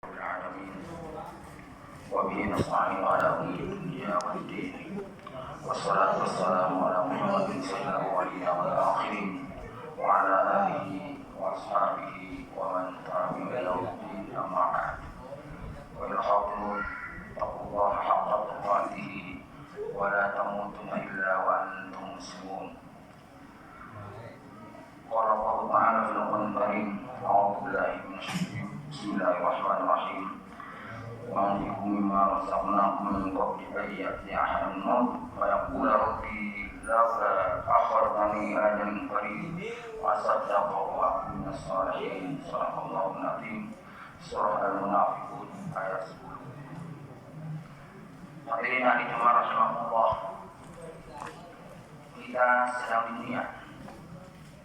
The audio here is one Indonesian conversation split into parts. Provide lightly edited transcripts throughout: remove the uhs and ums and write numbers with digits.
العالمين وبه نستعين على أمور الدنيا والدين والصلاة والسلام على محمد سيد الأولين والآخرين وعلى آله وأصحابه ومن تبعهم إلى يوم الدين أما بعد ويحاولون اتقوا الله حق تقاته ولا تموتن إلا وأنتم مسلمون. قال الله تعالى في القرآن الكريم أعوذ بالله من الشيطان بسم الله الرحمن الرحيم وأنفقوا مما رزقناكم من قبل أن يأتي أحدكم الموت فيقول ربي لولا أخرتني إلى أجل قريب وأصدق وأكون من الصالحين. صدق الله العظيم. Surah Al-Munafiqun ayat 10. Hadirin yang dimuliakan rahimakumullah, kita sedang di dunia,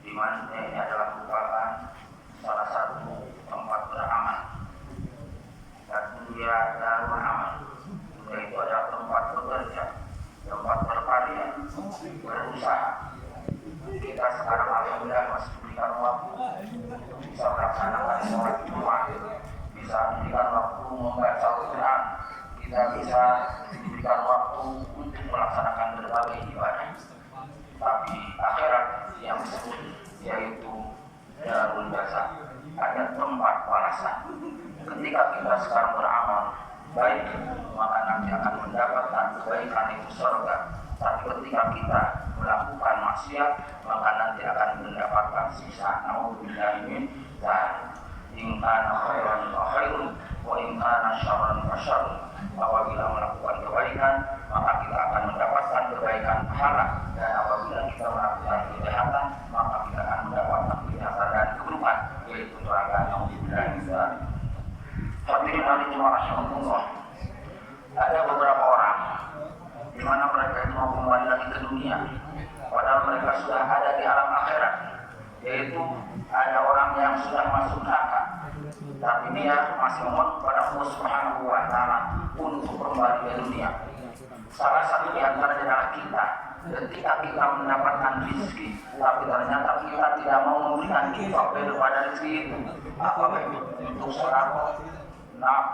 di mana ini adalah merupakan salah satu tempat beramal. Dan dunia darul amal, dunia itu adalah tempat bekerja, tempat berkarya, berusaha. Kita sekarang alhamdulillah masih diberikan waktu bisa melaksanakan sholat Jumat, bisa diberikan waktu membaca Al-Quran, kita bisa diberikan waktu untuk melaksanakan berbagai ibadah. Tapi akhirat yang disebut yaitu darul jaza, ada tempat balasan. Ketika kita sekarang beramal baik, maka nanti akan mendapatkan kebaikan itu surga. Tapi ketika kita melakukan maksiat, maka nanti akan mendapatkan sisa. Nauzubillahi min dzalik. In kana khairan fa khairun wa in kana syarran fa syarrun. Apabila melakukan kebaikan, maka kita akan mendapatkan kebaikan pahala, dan apabila kita melakukan kejahatan, maka kita akan mendapatkan kejahatan dan keburukan, yaitu neraka. Nauzubillahi min dzalik. Hadirin rahimakumullah, ada beberapa orang di mana mereka itu mau kembali lagi ke dunia, padahal mereka sudah ada di alam akhirat. Yaitu ada orang yang sudah masuk neraka, tapi dia masih memohon kepada Allah Subhanahu wa Ta'ala untuk kembali ke dunia. Salah satu di antaranya adalah kita. Ketika kita mendapatkan rezeki, tapi ternyata kita tidak mau memberikan infak daripada rezeki itu, apakah itu untuk sedekah,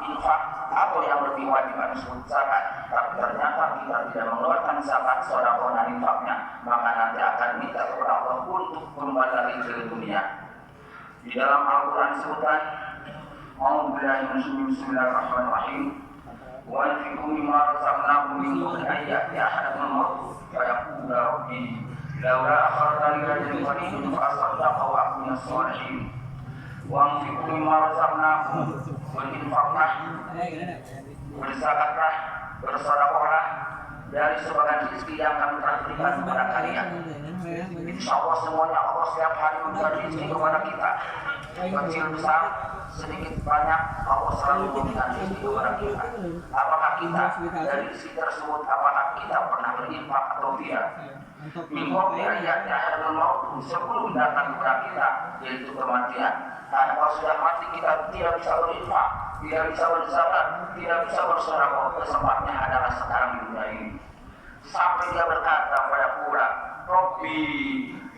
infak, atau yang lebih wajib disebut zakat. Tapi ternyata kita tidak mengeluarkan zakat, sedekah dan infaknya, maka nanti akan minta kepada Allah untuk kembali lagi ke dunia. Di dalam Al-Quran disebutkan, Bismillahirrahmanirrahim. Wa anfiqu mimma razaqnakum min qabli an ya'tiya ahadakumul maut fa yaqulu rabbi laula akhartani ila ajalin qaribin fa asaddaqa wa akun minas shalihin. Wa anfiqu mimma razaqnakum, berinfaklah, berzakatlah, bersedekahlah dari sebagian rezeki yang kami telah berikan kepada kalian. Insya Allah semuanya Allah setiap hari memberi rezeki kepada kita, kecil besar, sedikit banyak, Allah selalu memberikan rezeki kepada kita. Apakah kita dari rezeki tersebut, apakah kita pernah berinfak atau tidak? Minggu ayatnya ada mau sebelum datang kepada kita, yaitu kematian. Karena kalau sudah mati kita tidak bisa berinfak, tidak bisa berzakat, tidak bisa bersedekah. Kesempatnya adalah sekarang di dunia ini. Sampai dia berkata pada pula, Rabbi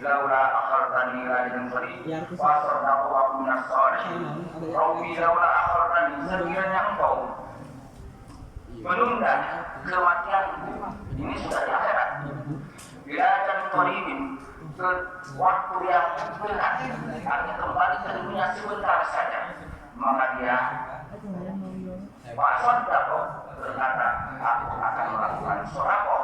laula akhartani ila ajalin qarib fa asaddaqa wa akun minas shalihin. Rabbi laula akhartani, sekiranya engkau menunda kematianku, ini sudah di akhirat, ila ajalin qaribin, ke waktu yang dekat, artinya kembali ke dunia sebentar saja, maka dia Fasaddaqa, berkata, aku akan melakukan sedekah,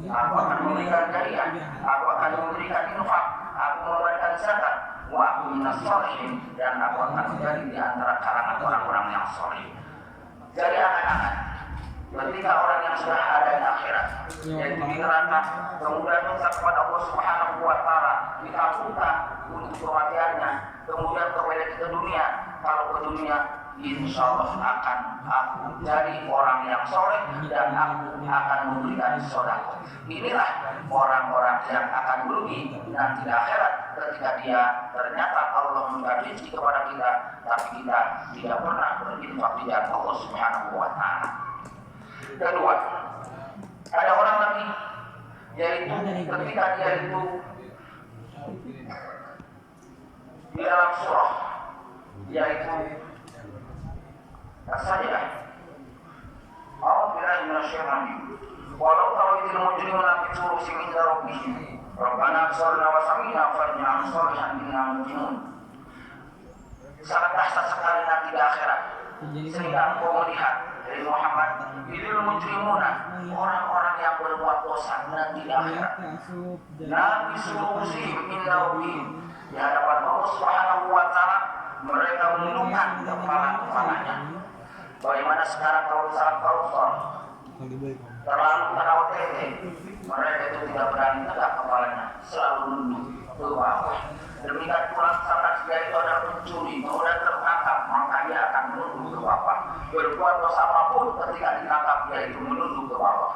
aku akan memberikan jariah, aku akan memberikan infak, aku memberikan zakat, wa aku minas shalihin, dan aku akan menjadi di antara kalangan orang-orang yang saleh. Jadi anak-anak, ketika orang yang sudah ada di akhirat, yaitu di neraka, kemudian minta kepada Allah Subhanahu wa Ta'ala dikabulkan untuk kematiannya, kemudian kembali ke dunia. Kalau ke dunia, insya Allah akan aku jadi orang yang soleh dan aku akan memberikan sedekah. Inilah orang-orang yang akan merugi nanti di akhirat, ketika dia ternyata Allah memberi rezeki kepada kita, tapi kita tidak pernah berinfak di jalan Allah Subhanahu wa Ta'ala. Kedua, ada orang lagi, yaitu ketika dia itu di dalam surah, yaitu As-Sajdah. A'udzu billahi minasyaitonir rajim. Walau tawaidil mujrimuna fi furushim inda rabbihim. Rabbana absarna wa sami'na farji'na sholihan inna muqinun. Sangat dahsyat sekali nanti di akhirat. Sehingga engkau melihat dari Muhammad idil mujrimuna, orang-orang yang berbuat dosa nanti di akhirat. Nabi suruhusihim inda rabbihim, di hadapan Allah Subhanahu wa ta'ala, mereka menundukkan kepala-kepalanya. Bagaimana sekarang kalau misalkan koruptor terlalu kena OTT, mereka itu tidak berani tegak kepalanya, selalu nunduk ke bawah. Demikian pula misalkan dia itu ada pencuri, kemudian tertangkap, maka dia akan menunduk ke bawah. Berbuat dosa apapun ketika ditangkap dia itu menunduk ke bawah.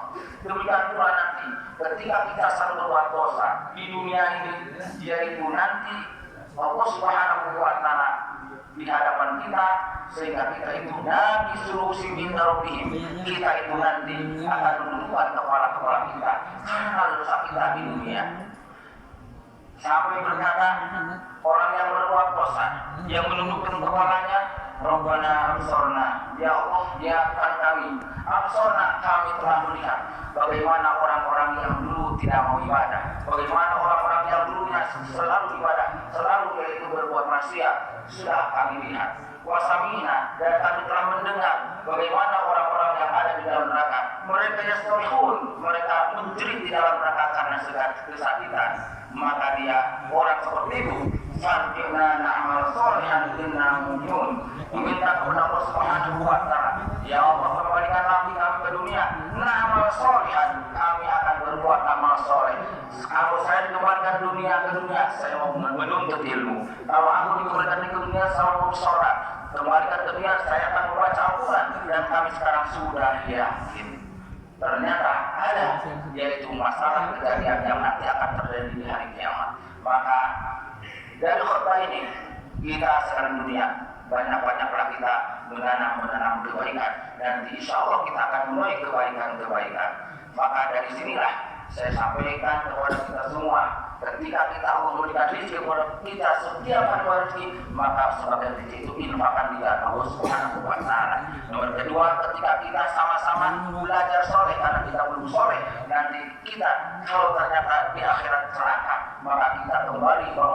Demikian pula nanti ketika kita sedang berbuat dosa di dunia ini, dia itu nanti Allah Subhanahu wa ta'ala di hadapan kita, sehingga kita itu nabi surusi minta rabbihim, kita itu nanti akan menundukkan kepala-kepala kita karena dosa kita di dunia. Sampai berkata orang yang berbuat dosa yang menundukkan kepalanya, Rabbana absorna, ya Allah biarkan kami, absorna, kami telah melihat bagaimana orang-orang yang dulu tidak mau ibadah, bagaimana orang-orang yang dulunya selalu ibadah, selalu yaitu berbuat maksiat, sudah kami lihat. Wasamina, dan kami telah mendengar bagaimana orang-orang yang ada di dalam neraka, mereka yastorihun, mereka menjerit di dalam neraka karena segala kesakitan. Maka dia orang seperti itu, Fatiha na'amal sholihan inna mu'minun, meminta kepada Allah Subhanahu wa ta'ala, ya Allah kembalikanlah kami ke dunia, na'amal sholihan, kami akan berbuat amal soleh. Kalau saya dikembalikan dunia ke dunia, saya mau menuntut ilmu. Kalau aku dikembalikan ke dunia, saya mau sholat. Kembalikan ke dunia, saya akan membaca Al-Quran. Dan kami sekarang sudah yakin. Ternyata ada, yaitu masalah kejadian yang nanti akan terjadi di hari kiamat. Maka dari khutbah ini, kita sekarang dunia, banyak-banyaklah kita menanam kebaikan. Dan insya Allah kita akan menuai kebaikan-kebaikan. Maka dari sinilah saya sampaikan kepada kita semua, ketika kita Allah memberikan rezeki kepada kita setiap hari rezeki, maka sebagian rezeki itu infakkan di jalan Allah Subhanahu wa ta'ala. Nomor kedua, ketika kita sama-sama belajar soleh, karena kita belum soleh, nanti kita kalau ternyata di akhirat celaka, maka kita kembali mau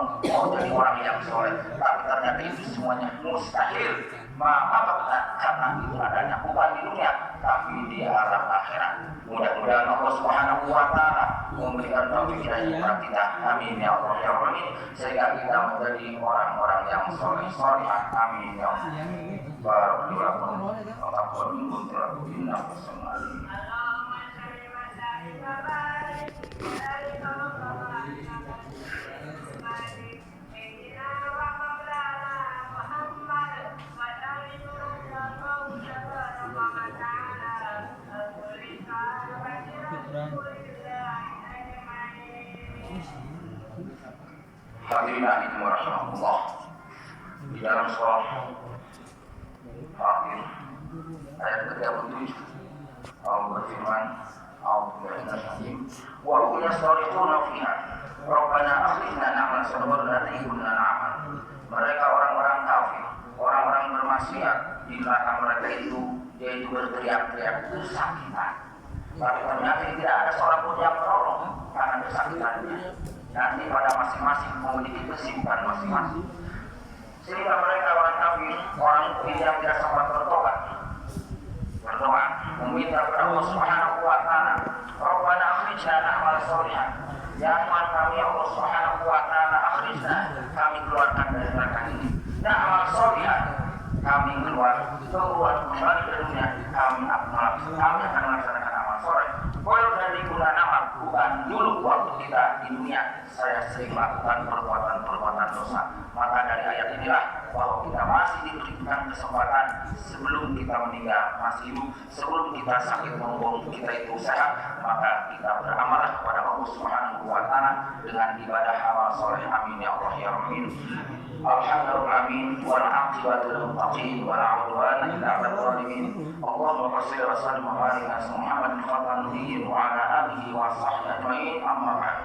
jadi orang yang soleh. Tapi ternyata itu semuanya mustahil. Maka karena itu adanya bukan di dunia, tapi di alam akhirat. Mudah-mudahan Allah Subhanahu wa ta'ala memberikan taufik kepada kita. Amin ya Allah ya Rabbi, sehingga kita menjadi orang-orang yang soleh. Amin ya Allah. Barakallahu fiikum wa taqabbalu. Hadirin rahimahullah, di dalam surah Fatir ayat 37 Allah berfirman, wa hum yastarihuna fiha Rabbana akhrijna na'mal salihah kunna na'mal. Mereka orang-orang kafir, orang-orang bermaksiat, di belakang mereka itu yaitu berteriak-teriak kesakitan. Tapi ternyata tidak ada seorang pun yang menolong karena kesakitannya. Nanti pada masing-masing memiliki kesibukan masing-masing. Sehingga mereka orang kafir, orang yang tidak sempat bertobat, berdoa meminta kepada Allah Subhanahu wa ta'ala, Rabbana akhrijna na'mal sholihan, ya Tuhan kami Allah Subhanahu wa ta'ala, akhrijna, kami keluarkan dari neraka ini, na'mal sholihan, kami keluar kembali ke dunia, kami akan melaksanakan amal soleh. Kalau dari guna nama, bukan dulu waktu kita di dunia saya sering melakukan perbuatan dosa. Maka dari ayat inilah bahwa kita masih diberikan kesempatan sebelum kita meninggal, masih hidup, sebelum kita sakit maupun kita itu sehat, maka kita beramallah kepada Allah Subhanahu wa ta'ala dengan ibadah amal soleh. Amin ya Allah ya Rabbi. Alhamdulillah wal aqibatu lil muttaqin wa la udwana illa 'alal zalimin. Allahumma shalli wa sallim wa barik ala Muhammadin khataman nabiyyin wa ala alihi wa sahbihi ajma'in. Amma ba'd.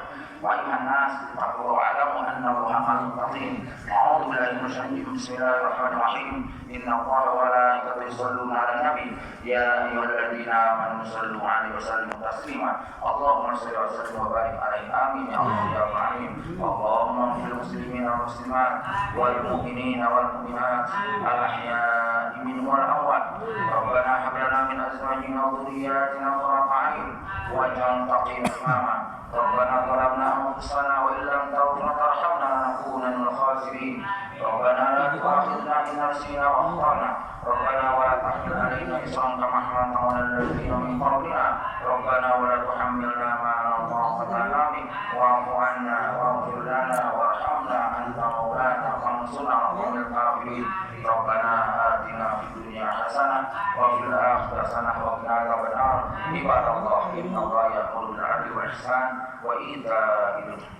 Wa ayuhan nas, taqulu a'lamu anna Allaha ma'al muttaqin. A'udzu billahi minasy syaitonir Bismillahirrahmanirrahim. Innallaha wa malaikatahu yusholluna 'alan nabi. Ya ayyuhalladzina amanu shallu 'alaihi wa sallimu taslima. Allahumma shalli wa sallim wa barik 'alaihi. Amin ya Allah ya Rahim. Allahumma ighfir muslimina wal muslimat wal mu'minina wal mu'minat al ahya'i minhum wal amwat. Rabbana hab lana min azwajina wa dhurriyyatina qurrata a'yun waj'alna muttaqina imama. Rabbana zalamna anfusana wa illam taghfir wa tarhamna lanakunanna minal khasirin. Rabbana la tu'akhidhna in nasina wa akhtana. Rabbana wa la tahmil 'alaina isran kama hamaltahu 'alal ladzina min qablina. Rabbana wa la tuhammilna ma la taqata lana bih wa'fu 'anna waghfir lana warhamna anta maulana fansurna 'alal qawmil kafirin. Rabbana atina fid dunya hasanah wa fil akhirati hasanah wa qina adzabannar. Ibadallah innallaha ya'muru bil 'adli wal ihsan wa ita'i dzil qurba.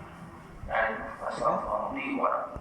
Astaghfirullah wa